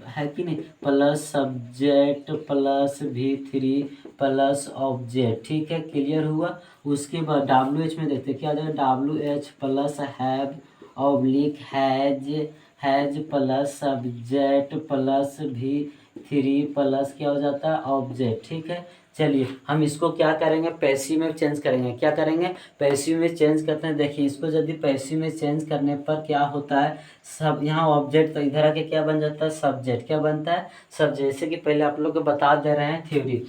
है कि नहीं, plus subject plus V3 plus object. ठीक है, क्लियर हुआ। उसके बाद WH में देखते हैं क्या आ जाएगा, WH plus have oblique has plus subject plus V3 plus क्या हो जाता है, ऑब्जेक्ट। ठीक है, चलिए हम इसको क्या करेंगे, पैसिव में चेंज करेंगे। क्या करेंगे, पैसिव में चेंज करते हैं। देखिए इसको यदि पैसिव में चेंज करने पर क्या होता है, सब यहाँ ऑब्जेक्ट तो इधर आके क्या बन जाता है, सब्जेक्ट। क्या बनता है, सब। जैसे कि पहले आप लोग को बता दे रहे हैं थ्योरी।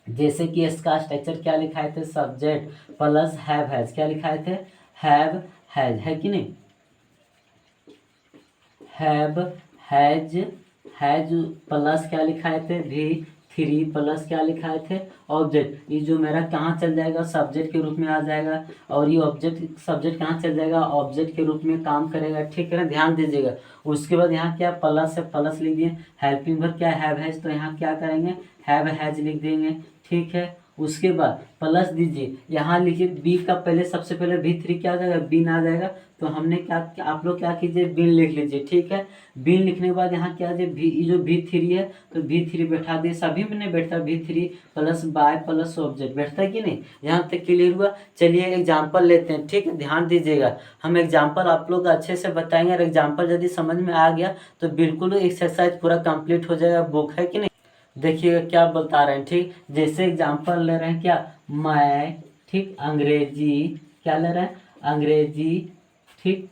जैसे कि इसका स्ट्रक्चर क्या लिखाए थे, सब्जेक्ट प्लस हैव हैज। क्या लिखाए थे, हैव हैज, है कि नहीं, हैव हैज प्लस क्या लिखाए थे, थ्री प्लस क्या लिखाए थे ऑब्जेक्ट। ये जो मेरा कहाँ चल जाएगा सब्जेक्ट के रूप में आ जाएगा, और ये ऑब्जेक्ट सब्जेक्ट कहाँ चल जाएगा ऑब्जेक्ट के रूप में काम करेगा, ठीक है ना, ध्यान दीजिएगा। उसके बाद यहाँ क्या प्लस है, प्लस लिख दिए। हेल्पिंग वर्ब क्या हैव हैज, तो यहाँ क्या करेंगे हैव हैज लिख देंगे, ठीक है। उसके बाद प्लस दीजिए, यहाँ लिखिए बी का पहले सबसे पहले V3 क्या आ जाएगा बीन आ जाएगा, तो हमने क्या आप लोग क्या कीजिए बीन लिख लीजिए, ठीक है। बीन लिखने के बाद यहाँ क्या आ जाए जो V3 है तो V3 बैठा दिए, सभी में नहीं बैठता V3 plus by plus object बैठता है कि नहीं, यहाँ तक क्लियर हुआ। चलिए एग्जाम्पल लेते हैं, ठीक है, ध्यान दीजिएगा। हम एग्जाम्पल आप लोग अच्छे से बताएंगे, और एग्जाम्पल यदि समझ में आ गया तो बिल्कुल एक्सरसाइज पूरा कंप्लीट हो जाएगा, बुक है कि नहीं। देखिएगा क्या बता रहे हैं, ठीक, जैसे एग्जाम्पल ले रहे हैं क्या मैं, ठीक, अंग्रेजी क्या ले रहे हैं अंग्रेजी, ठीक,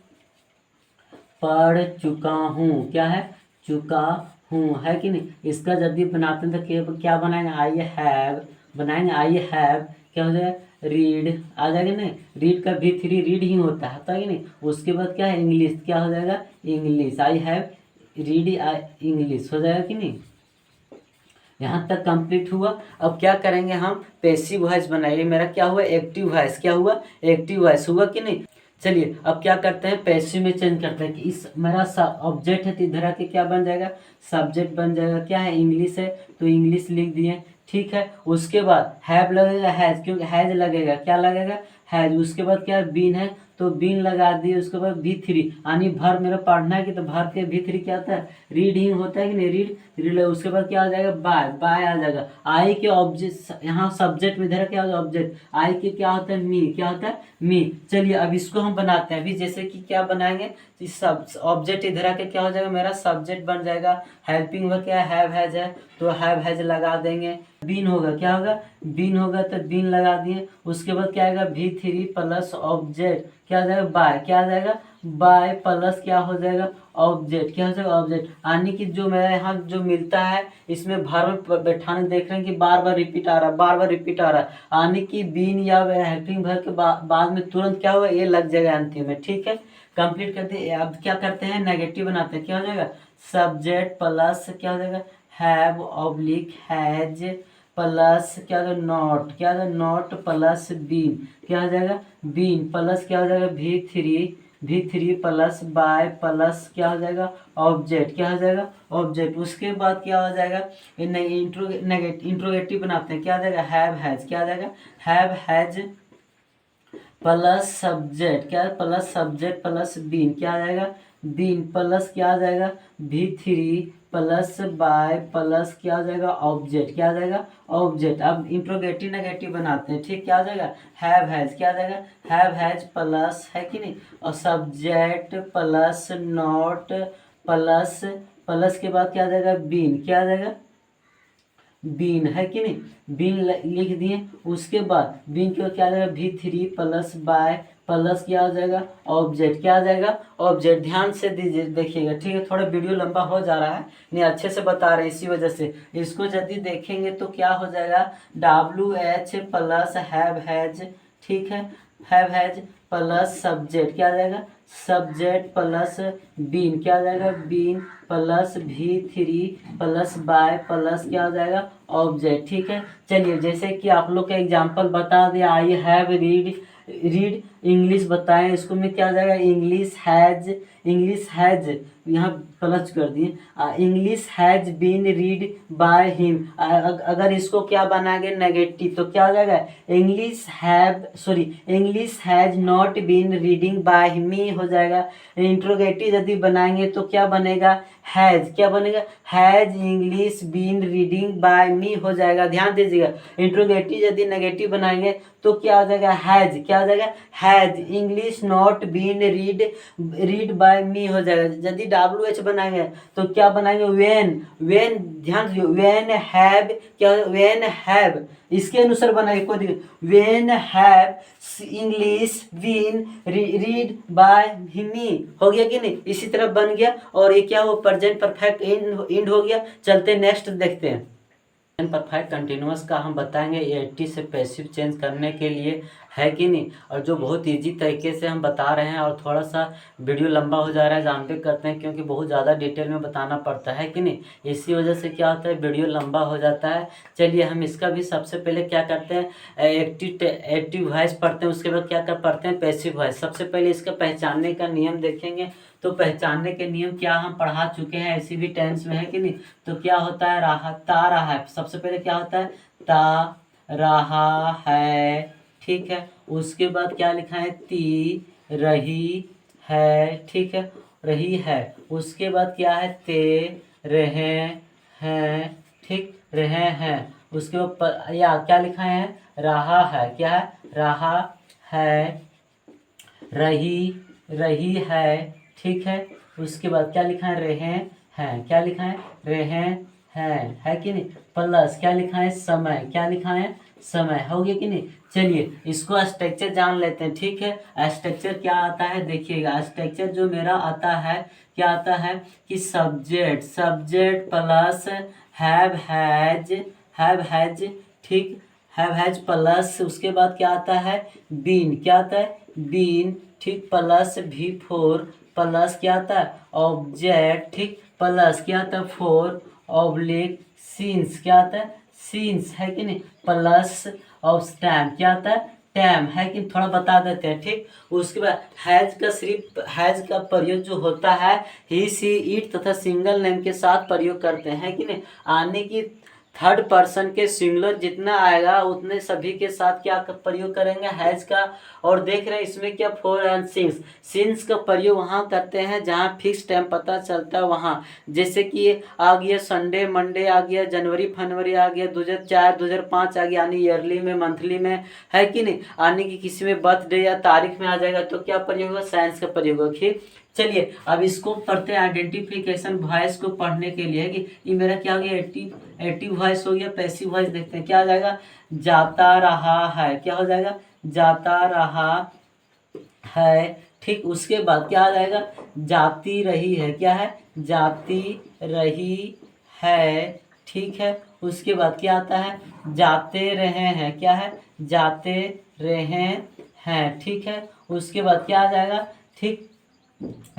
पढ़ चुका हूँ, क्या है चुका हूँ, है कि नहीं। इसका यदि बनाते हैं तो क्या बनाएंगे आई हैव बनाएंगे, आई हैव क्या हो जाएगा रीड आ जाएगा नहीं, रीड का V3 रीड ही होता है कि नहीं। उसके बाद क्या है इंग्लिश, क्या हो जाएगा English, I have read English हो जाएगा कि नहीं। यहाँ तक कंप्लीट हुआ। अब क्या करेंगे हम पैसिव वॉइस बनाइए, मेरा क्या हुआ एक्टिव वॉइस, क्या हुआ एक्टिव वॉइस हुआ कि नहीं। चलिए अब क्या करते हैं पैसिव में चेंज करते हैं कि इस मेरा ऑब्जेक्ट है तो इधर आके क्या बन जाएगा सब्जेक्ट बन जाएगा, क्या है इंग्लिश है तो इंग्लिश लिख दिए, ठीक है। उसके बाद हैव लगेगा हैज, क्योंकि हैज लगेगा क्या लगेगा हैज। उसके बाद क्या है बीन है तो बीन लगा दिए। उसके बाद V3 यानी भर मेरा पढ़ना है कि तो भर के V3 क्या होता है रीड ही होता है कि नहीं रीड। उसके बाद क्या आ जाएगा बाय, बाय आ जाएगा। आई के ऑब्जेक्ट यहाँ सब्जेक्ट में इधर क्या होगा ऑब्जेक्ट, आई के क्या होता है मी, क्या होता है मी। चलिए अब इसको हम बनाते हैं अभी, जैसे कि क्या बनाएंगे सब ऑब्जेक्ट इधर आके क्या हो जाएगा मेरा सब्जेक्ट बन जाएगा। हेल्पिंग वर्ब क्या हैव हैज है तो हैव हैज लगा देंगे। बीन होगा क्या होगा बीन होगा तो बीन लगा दिए। उसके बाद क्या आएगा V3 प्लस ऑब्जेक्ट क्या आ जाएगा बाय, क्या आ जाएगा बाय प्लस क्या हो जाएगा ऑब्जेक्ट, क्या हो जाएगा ऑब्जेक्ट। यानी कि जो मेरा यहाँ जो मिलता है इसमें वर्ब बैठाने देख रहे हैं कि बार बार रिपीट आ रहा है, बार बार रिपीट आ रहा है। यानी कि बीन या हेल्पिंग वर्ब के बाद में तुरंत क्या होगा ये लग जाएगा अंतिम में, ठीक है। कंप्लीट करते हैं। अब क्या करते हैं नेगेटिव बनाते हैं, क्या हो जाएगा सब्जेक्ट प्लस क्या हो जाएगा हैव ऑब्लिक हैज प्लस क्या हो जाएगा नॉट, क्या हो जाएगा नॉट प्लस बीन, क्या हो जाएगा बीन प्लस क्या हो जाएगा V3 प्लस बाय प्लस क्या हो जाएगा ऑब्जेक्ट, क्या हो जाएगा ऑब्जेक्ट। उसके बाद क्या हो जाएगा इंट्रोगेटिव बनाते हैं, क्या हो जाएगा हैव हैज, क्या हो जाएगा हैव हैज प्लस सब्जेक्ट, क्या प्लस सब्जेक्ट प्लस बीन, क्या आ जाएगा बीन प्लस क्या आ जाएगा V3 प्लस बाय प्लस क्या आ जाएगा ऑब्जेक्ट, क्या आ जाएगा ऑब्जेक्ट। अब इंट्रोगेटिव नेगेटिव बनाते हैं, ठीक, क्या आ जाएगा हैव हैज, क्या आ जाएगा हैव हैज प्लस है कि नहीं और subject plus not plus plus के बाद क्या आ जाएगा बीन, क्या आ जाएगा बीन, है कि नहीं बीन लिख दिए। उसके बाद बीन के क्या आ जाएगा V3 प्लस बाय प्लस क्या हो जाएगा ऑब्जेक्ट, क्या आ जाएगा ऑब्जेक्ट। ध्यान से दीजिए देखिएगा, ठीक है, थोड़ा वीडियो लंबा हो जा रहा है नहीं अच्छे से बता रहे हैं इसी वजह से। इसको यदि देखेंगे तो क्या हो जाएगा WH प्लस हैव हैज, ठीक है, हैव हैज प्लस सब्जेक्ट क्या आ जाएगा सब्जेक्ट प्लस बीन, क्या आ जाएगा been plus V3 plus by plus क्या हो जाएगा ऑब्जेक्ट, ठीक है। चलिए जैसे कि आप लोग का एग्जांपल बता दें आई हैव रीड इंग्लिश बताएं, इसको में क्या आ जाएगा इंग्लिश हैज यहाँ प्लस कर दिए English has been read by him. अगर इसको क्या बनाएंगे नेगेटिव तो क्या हो जाएगा English has not been reading by me हो जाएगा। इंट्रोगेटिव यदि बनाएंगे तो क्या बनेगा हैज, क्या बनेगा has English been reading by me हो जाएगा। ध्यान दीजिएगा इंट्रोगेटिव यदि नेगेटिव बनाएंगे तो क्या हो जाएगा हैज, क्या हो जाएगा has English not been read by me हो जाएगा। यदि WH बनाएंगे तो क्या बनाएंगे वेन ध्यान दीजिए वेन हैव इसके अनुसार बनाएंगे कोई दिक्कत when have English been read by me हो गया कि नहीं, इसी तरह बन गया। और ये क्या हो प्रेजेंट परफेक्ट एंड हो गया। चलते नेक्स्ट देखते हैं। परफेक्ट कंटिन्यूअस का हम बताएंगे 80 से पैसिव चेंज करने के लिए, है कि नहीं। और जो बहुत इजी तरीके से हम बता रहे हैं, और थोड़ा सा वीडियो लंबा हो जा रहा है जानते करते हैं, क्योंकि बहुत ज़्यादा डिटेल में बताना पड़ता है कि नहीं। इसी वजह से क्या होता है, वीडियो लंबा हो जाता है। चलिए हम इसका भी सबसे पहले क्या करते हैं, एक्टिव वॉइस पढ़ते हैं, उसके बाद क्या कर पढ़ते हैं, पैसिव वॉइस। सबसे पहले इसका पहचानने का नियम देखेंगे। तो पहचानने के नियम क्या हम पढ़ा चुके हैं ऐसी भी टेंस में, है कि नहीं। तो क्या होता है, रहा, ता रहा है। सबसे पहले क्या होता है, ता रहा है, ठीक है। उसके बाद क्या लिखा है, ती रही है, ठीक है, रही है। उसके बाद क्या है, ते रहे हैं, ठीक, रहे हैं। उसके ऊपर या क्या लिखा है, रहा है, क्या है, रहा है, रही है, ठीक है। उसके बाद क्या लिखा है, रहे हैं, क्या लिखा है, रहे हैं, है कि नहीं। प्लस क्या लिखा है, समय, क्या लिखा है, समय, हो गया कि नहीं। चलिए इसको स्ट्रक्चर जान लेते हैं, ठीक है। स्ट्रक्चर क्या आता है देखिएगा, स्ट्रक्चर जो मेरा आता है, क्या आता है कि सब्जेक्ट प्लस हैव हैज, ठीक, हैव हैज प्लस उसके बाद क्या आता है, बीन, क्या आता है, बीन, ठीक, प्लस V4 प्लस क्या आता है, ऑब्जेक्ट, ठीक, प्लस क्या आता है, फोर ऑब्लिक सीन्स, क्या आता है, सीन्स, है कि नहीं, प्लस ऑफ स्टैम्प, क्या आता है, टैम, है कि थोड़ा बता देते हैं, ठीक। उसके बाद हैज का सिर्फ हैज का प्रयोग जो होता है ही सी इट तथा सिंगल नेम के साथ प्रयोग करते हैं, है कि नहीं। आने की थर्ड पर्सन के सिंगुलर जितना आएगा उतने सभी के साथ क्या प्रयोग करेंगे, हैज का। और देख रहे हैं इसमें क्या, फोर एंड सिंस का प्रयोग वहाँ करते हैं जहाँ फिक्स टाइम पता चलता है वहाँ। जैसे कि आ गया संडे मंडे, आ गया जनवरी फरवरी, आ गया 2004 2005 आ गया, यानी ईयरली में मंथली में, है कि नहीं। आने की किसी में बर्थडे या तारीख में आ जाएगा तो क्या प्रयोग होगा, साइंस का प्रयोग होगा, ठीक। चलिए अब इसको पढ़ते हैं आइडेंटिफिकेशन वॉइस को पढ़ने के लिए, कि ये मेरा क्या हो गया, एक्टिव वॉइस हो गया। पैसिव वॉइस देखते हैं क्या आ जाएगा, जाता रहा है, क्या हो जाएगा, जाता रहा है, ठीक। उसके बाद क्या आ जाएगा, जाती रही है, क्या है, जाती रही है, ठीक है। उसके बाद क्या आता है, जाते रहे हैं, क्या है, जाते रहे हैं, ठीक है। उसके बाद क्या आ जाएगा, ठीक,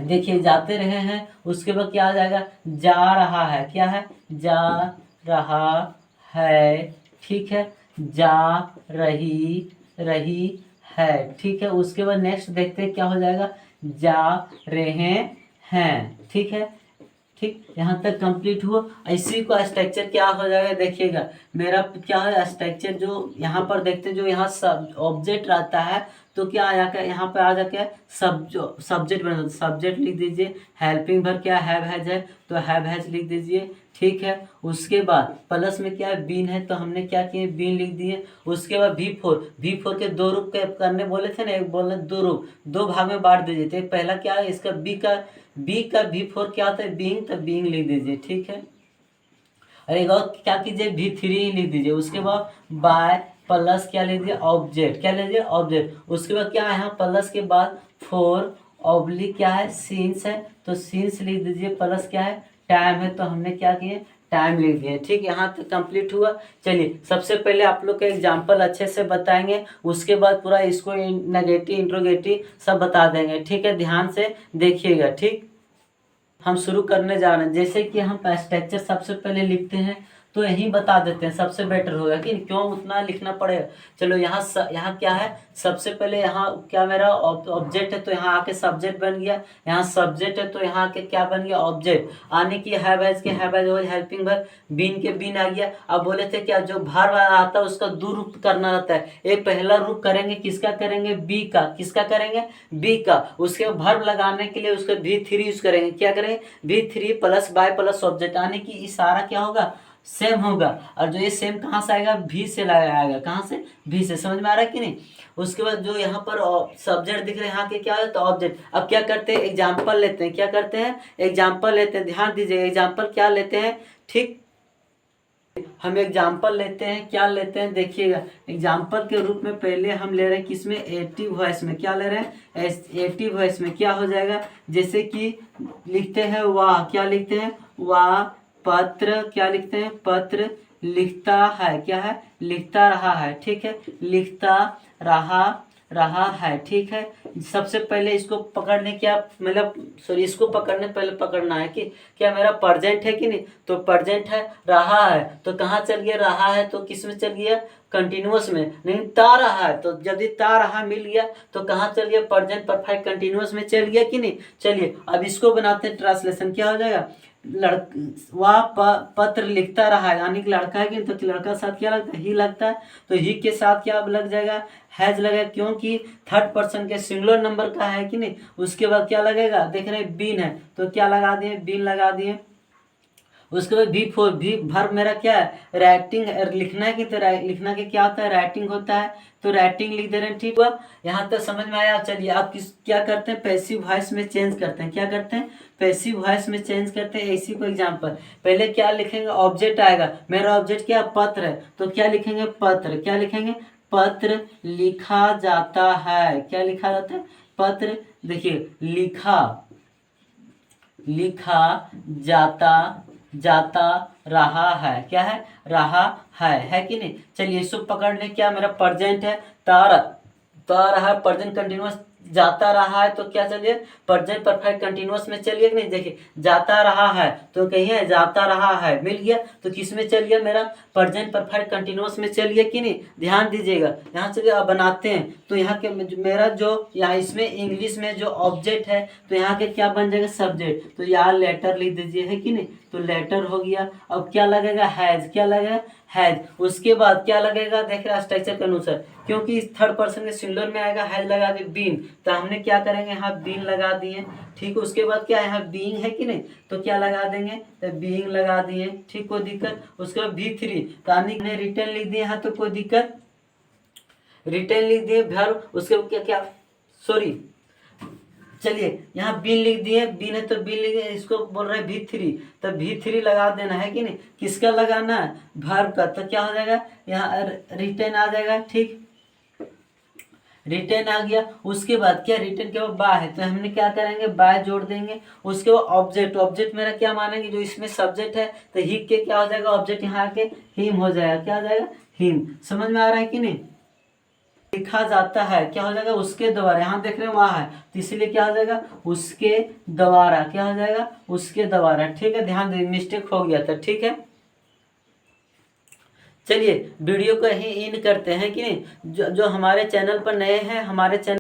देखिए जाते रहे हैं। उसके बाद क्या आ जाएगा, जा रहा है, क्या है, जा रहा है, ठीक है, जा रही है, ठीक है। उसके बाद नेक्स्ट देखते हैं क्या हो जाएगा, जा रहे हैं, ठीक है, ठीक। यहाँ तक कंप्लीट हुआ। इसी को स्ट्रक्चर क्या हो जाएगा देखिएगा, मेरा क्या है स्ट्रक्चर, जो यहाँ पर देखते हैं, जो यहाँ सब ऑब्जेक्ट रहता है तो क्या आ जाकर यहाँ पे आ जाके सब्जेक्ट बना, सब्जेक्ट लिख दीजिए। हेल्पिंग वर्ब क्या हैव हैज है तो हैव हैज लिख दीजिए, ठीक है। उसके बाद प्लस में क्या है, बीन है तो हमने क्या किए, बीन लिख दिए। उसके बाद V4 के दो रूप करने बोले थे ना, एक बोले दो रूप, दो भाग में बांट दीजिए। तो पहला क्या है इसका बी का V4 क्या होता है, बीइंग, तो बीइंग लिख दीजिए, ठीक है। और एक और क्या कीजिए, V3 लिख दीजिए। उसके बाद बाय प्लस क्या लिख दिया, ऑब्जेक्ट, क्या लिख दिया, ऑब्जेक्ट। उसके बाद क्या है, यहाँ प्लस के बाद फोर ऑब्लिक क्या है, सीन्स है तो सीन्स लिख दीजिए। प्लस क्या है, टाइम है तो हमने क्या किए, टाइम लिख दिए, ठीक। यहाँ तक कंप्लीट हुआ। चलिए सबसे पहले आप लोग का एग्जाम्पल अच्छे से बताएंगे, उसके बाद पूरा इसको नेगेटिव इंट्रोगेटिव सब बता देंगे, ठीक है। ध्यान से देखिएगा, ठीक। हम शुरू करने जा रहे हैं। जैसे कि हम स्ट्रक्चर सबसे पहले लिखते हैं तो यही बता देते हैं, सबसे बेटर होगा कि क्यों उतना लिखना पड़ेगा। चलो यहाँ क्या है, सबसे पहले यहाँ क्या मेरा ऑब्जेक्ट है तो यहाँ आके सब्जेक्ट बन गया। यहाँ सब्जेक्ट है तो यहाँ आके क्या बन गया, ऑब्जेक्ट। आने की हैव हैज के हैव हैज हो, हेल्पिंग वर्ब, बीन के बीन आ गया। अब बोले थे क्या, जो वर्ब आता है उसका दो रूप करना रहता है। एक पहला रूप करेंगे किसका करेंगे, बी का, किसका करेंगे, बी का। उसके वर्ब लगाने के लिए उसका V3 यूज करेंगे, क्या करेंगे, V3 plus by plus object. आने की इशारा क्या होगा, सेम होगा। और जो ये सेम कहाँ से आएगा, भी से आएगा, कहाँ से, भी से। समझ में आ रहा है कि नहीं। उसके बाद जो यहाँ पर सब्जेक्ट दिख रहे हैं यहाँ के क्या है, तो ऑब्जेक्ट। अब क्या करते हैं, एग्जाम्पल लेते हैं, क्या करते हैं, एग्जाम्पल लेते हैं। ध्यान दीजिए एग्जाम्पल क्या लेते हैं, ठीक। हम एग्जाम्पल लेते हैं, क्या लेते हैं देखिएगा। एग्जाम्पल के रूप में पहले हम ले रहे हैं किसमें, एक्टिव वॉइस में। क्या ले रहे हैं, एक्टिव वॉइस में। क्या हो जाएगा, जैसे कि लिखते हैं वाह, क्या लिखते हैं, वाह पत्र, क्या लिखते हैं, पत्र लिखता है, क्या है, लिखता रहा है, ठीक है, लिखता रहा है, ठीक है। सबसे पहले इसको पकड़ने क्या मतलब सॉरी इसको पकड़ने पहले पकड़ना है कि क्या मेरा प्रेजेंट है कि नहीं, तो प्रेजेंट है, रहा है तो कहाँ चल गया, रहा है तो किस में चल गया, कंटिन्यूअस में, नहीं ता रहा है तो जब ता रहा मिल गया तो कहाँ चल गया, प्रेजेंट परफेक्ट कंटिन्यूअस में चल गया कि नहीं। चलिए अब इसको बनाते हैं ट्रांसलेशन, क्या हो जाएगा, वह पत्र लिखता रहा है, यानी कि लड़का है कि नहीं, तो लड़का के साथ क्या लगता है, ही लगता है, तो ही के साथ क्या लग जाएगा, हैज लगेगा, क्योंकि थर्ड पर्सन के सिंगुलर नंबर का है कि नहीं। उसके बाद क्या लगेगा, देख रहे हैं बीन है तो क्या लगा दिए, बीन लगा दिए। उसके बाद भी वर्ब मेरा क्या है, राइटिंग, लिखना है कि तो लिखना के क्या होता है, राइटिंग होता है, तो राइटिंग लिख दे रहे हैं, ठीक हुआ। यहाँ तक समझ में आया। चलिए आप क्या करते हैं, पैसिव वॉइस में चेंज करते हैं, क्या करते हैं, पैसिव वॉइस में चेंज करते हैं। इसी को एग्जाम्पल, पहले क्या लिखेंगे, ऑब्जेक्ट आएगा, मेरा ऑब्जेक्ट क्या, पत्र है, तो क्या लिखेंगे, पत्र, क्या लिखेंगे, पत्र लिखा जाता है, क्या लिखा जाता है, पत्र, देखिए लिखा जाता रहा है, क्या है, रहा है कि नहीं। चलिए इसको पकड़ ले, क्या मेरा प्रेजेंट है, ता रहा है, प्रेजेंट कंटिन्यूअस, जाता रहा है तो क्या चलिए, प्रेजेंट परफेक्ट कंटिन्यूअस में चलिए कि नहीं, देखिए जाता रहा है तो कहिए जाता रहा है, मिल गया तो किस में चल गया, मेरा प्रेजेंट परफेक्ट कंटिन्यूअस में चलिए कि नहीं। ध्यान दीजिएगा, यहाँ चलिए अब बनाते हैं, तो यहाँ के मेरा जो यहाँ इसमें इंग्लिश में जो ऑब्जेक्ट है तो यहाँ के क्या बन जाएगा, सब्जेक्ट, तो यहाँ लेटर लिख दीजिए, है कि नहीं, तो लेटर हो गया। अब क्या लगेगा, हैज, क्या लगेगा, हैज। उसके बाद क्या लगेगा, देख रहे स्ट्रक्चर के अनुसार, क्योंकि इस थर्ड पर्सन के सिंगुलर में आएगा, हैज लगा दिए, बीन, तो हमने क्या करेंगे, यहाँ बीन लगा दिए, ठीक। उसके बाद क्या है, यहाँ बीइंग है कि नहीं, तो क्या लगा देंगे, तो बीइंग लगा दिए, ठीक, कोई दिक्कत। उसके बाद V3 यानी रिटर्न लिख दिए यहाँ, तो कोई दिक्कत, रिटर्न लिख दिए वर्ब। उसके बाद क्या क्या सॉरी चलिए यहाँ बीन लिख दिए, बीन है तो बीन लिख दिए, इसको बोल रहे हैं V3, तो V3 लगा देना है कि नहीं, किसका लगाना है, वर्ब का, तो क्या हो जाएगा, यहाँ रिटर्न आ जाएगा, ठीक, रिटर्न आ गया। उसके बाद क्या, रिटर्न के बाद बाय है तो हमने क्या करेंगे, बाय जोड़ देंगे। उसके बाद ऑब्जेक्ट, ऑब्जेक्ट मेरा क्या मानेंगे, जो इसमें सब्जेक्ट है तो ही के क्या हो जाएगा, ऑब्जेक्ट यहाँ आके हिम हो जाएगा, क्या हो जाएगा, हिम। समझ में आ रहा है कि नहीं। लिखा जाता है क्या हो जाएगा, उसके द्वारा, यहाँ देख रहे हैं वहाँ है तो इसीलिए क्या हो जाएगा, उसके द्वारा, क्या हो जाएगा, उसके द्वारा, ठीक है। ध्यान दीजिए मिस्टेक हो गया था, ठीक है। चलिए वीडियो को यहीं इन करते हैं कि नहीं, जो हमारे चैनल पर नए हैं, हमारे चैनल